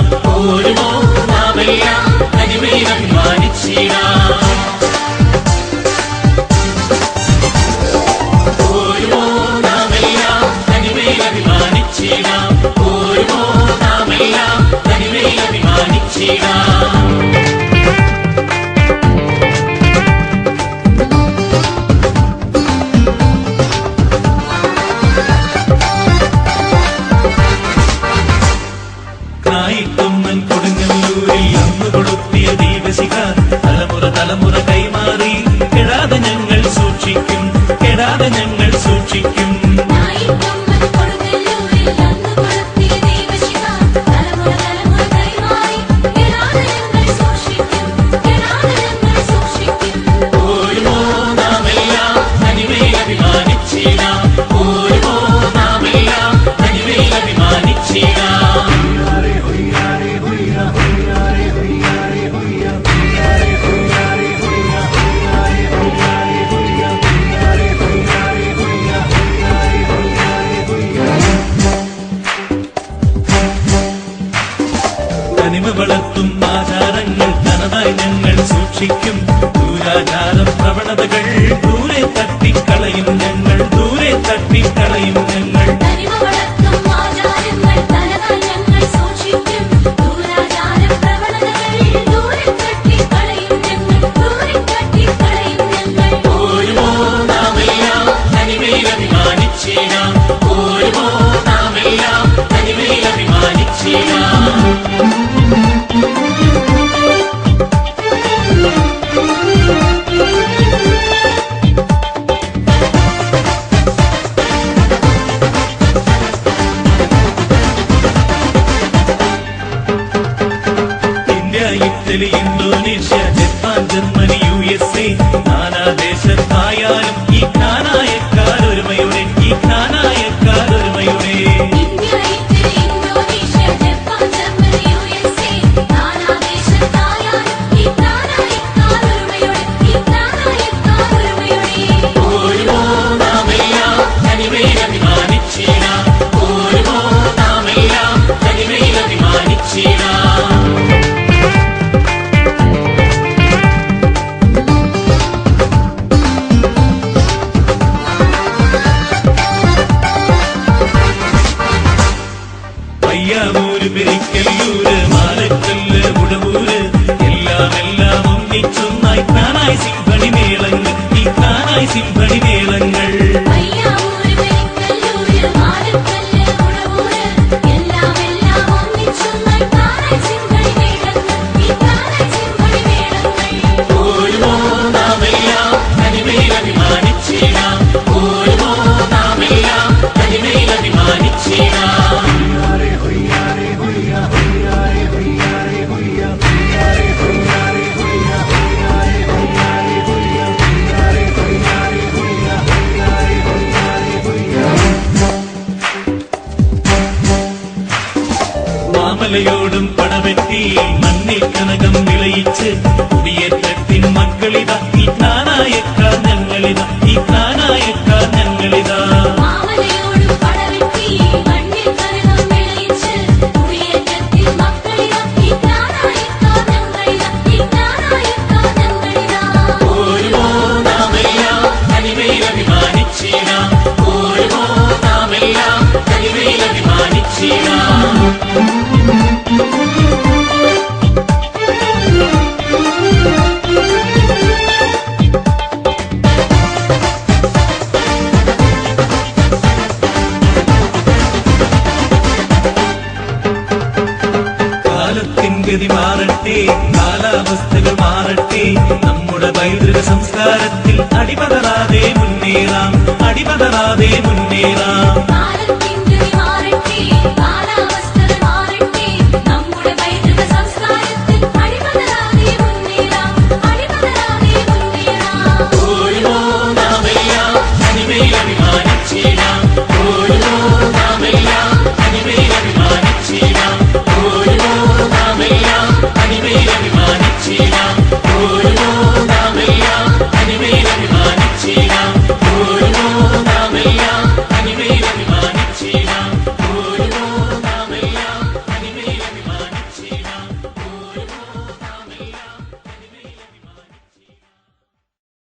പോരുമോ നാമെല്ലാം തനിമയിൽ അഭിമാനിച്ചിടാം. പോരുമോ നാമെല്ലാം തനിമയിൽ അഭിമാനിച്ചിടാം. പോരുമോ നാമെല്ലാം തനിമയിൽ അഭിമാനിച്ചിടാം. ായിക്കൊമ്മൻ കൊടുങ്ങല്ലൂരിൽ അന്ന് കൊളുത്തിയ ദീപശിഖ തലമുറ തലമുറ കൈമാറി കെടാതെ ഞങ്ങൾ സൂക്ഷിക്കും, കെടാതെ ഞങ്ങൾ സൂക്ഷിക്കും. പോരുമോ നാമെല്ലാം തനിമയിൽ അഭിമാനിച്ചിടാം. പോരുമോ നാമെല്ലാം തനിമയിൽ അഭിമാനിച്ചിടാം. തനിമ വളർത്തും ആചാരങ്ങൾ തനതായി ഞങ്ങൾ സൂക്ഷിക്കും. ദൂരാചാര പ്രവണതകൾ ദൂരെ തട്ടിക്കളയും ഞങ്ങൾ, ദൂരെ തട്ടിക്കളയും ഞങ്ങൾ. പോരുമോ നാമെല്ലാം തനിമയിൽ അഭിമാനിച്ചിടാം. പോരുമോ നാമെല്ലാം തനിമയിൽ അഭിമാനിച്ചിടാം. Italy, Indonesia, Japan, Germany, USA നാനാദേശത്തായാലും ഈ ഖാനായക്കാരൊരുമയുടെ, ഈ ഖാനായക്കാരൊരുമയുടെ. പോരുമോ നാമെല്ലാം തനിമയിൽ അഭിമാനിച്ചിടാം. പോരുമോ നാമെല്ലാം തനിമയിൽ അഭിമാനിച്ചിടാം. പയ്യാവൂര്, പെരിക്കല്ലൂര്, മാലക്കല്ല്, ഉടവൂര് എല്ലാം എല്ലാം ഒന്നിച്ചൊന്നായി ഖാനായി സിംഫണി മേളങ്ങൾ, ഈ ഖാനായി സിംഫണി മേളങ്ങൾ. പോരുമോ നാമെല്ലാം തനിമയിൽ അഭിമാനിച്ചിടാം. പോരുമോ നാമെല്ലാം തനിമയിൽ അഭിമാനിച്ചിടാം. മാമലയോടും പടവെട്ടി മണ്ണിൽ കനകം വിളയിച്ച് കുടിയേറ്റത്തിൻ മക്കളിതാ ഈ ഖാനായക്കാർ ഞങ്ങളിതാ, ഈ ഖാനായക്കാർ ഞങ്ങളിതാ. പോരുമോ നാമെല്ലാം തനിമയിൽ അഭിമാനിച്ചിടാം. പോരുമോ നാമെല്ലാം തനിമയിൽ അഭിമാനിച്ചിടാം. കാലത്തിൻ ഗതി മാറട്ടെ, കാലാവസ്ഥകൾ മാറട്ടെ, നമ്മുടെ പൈതൃക സംസ്കാരത്തിൽ അടിപതറാതെ മുന്നേറാം, അടിപതറാതെ മുന്നേറാം.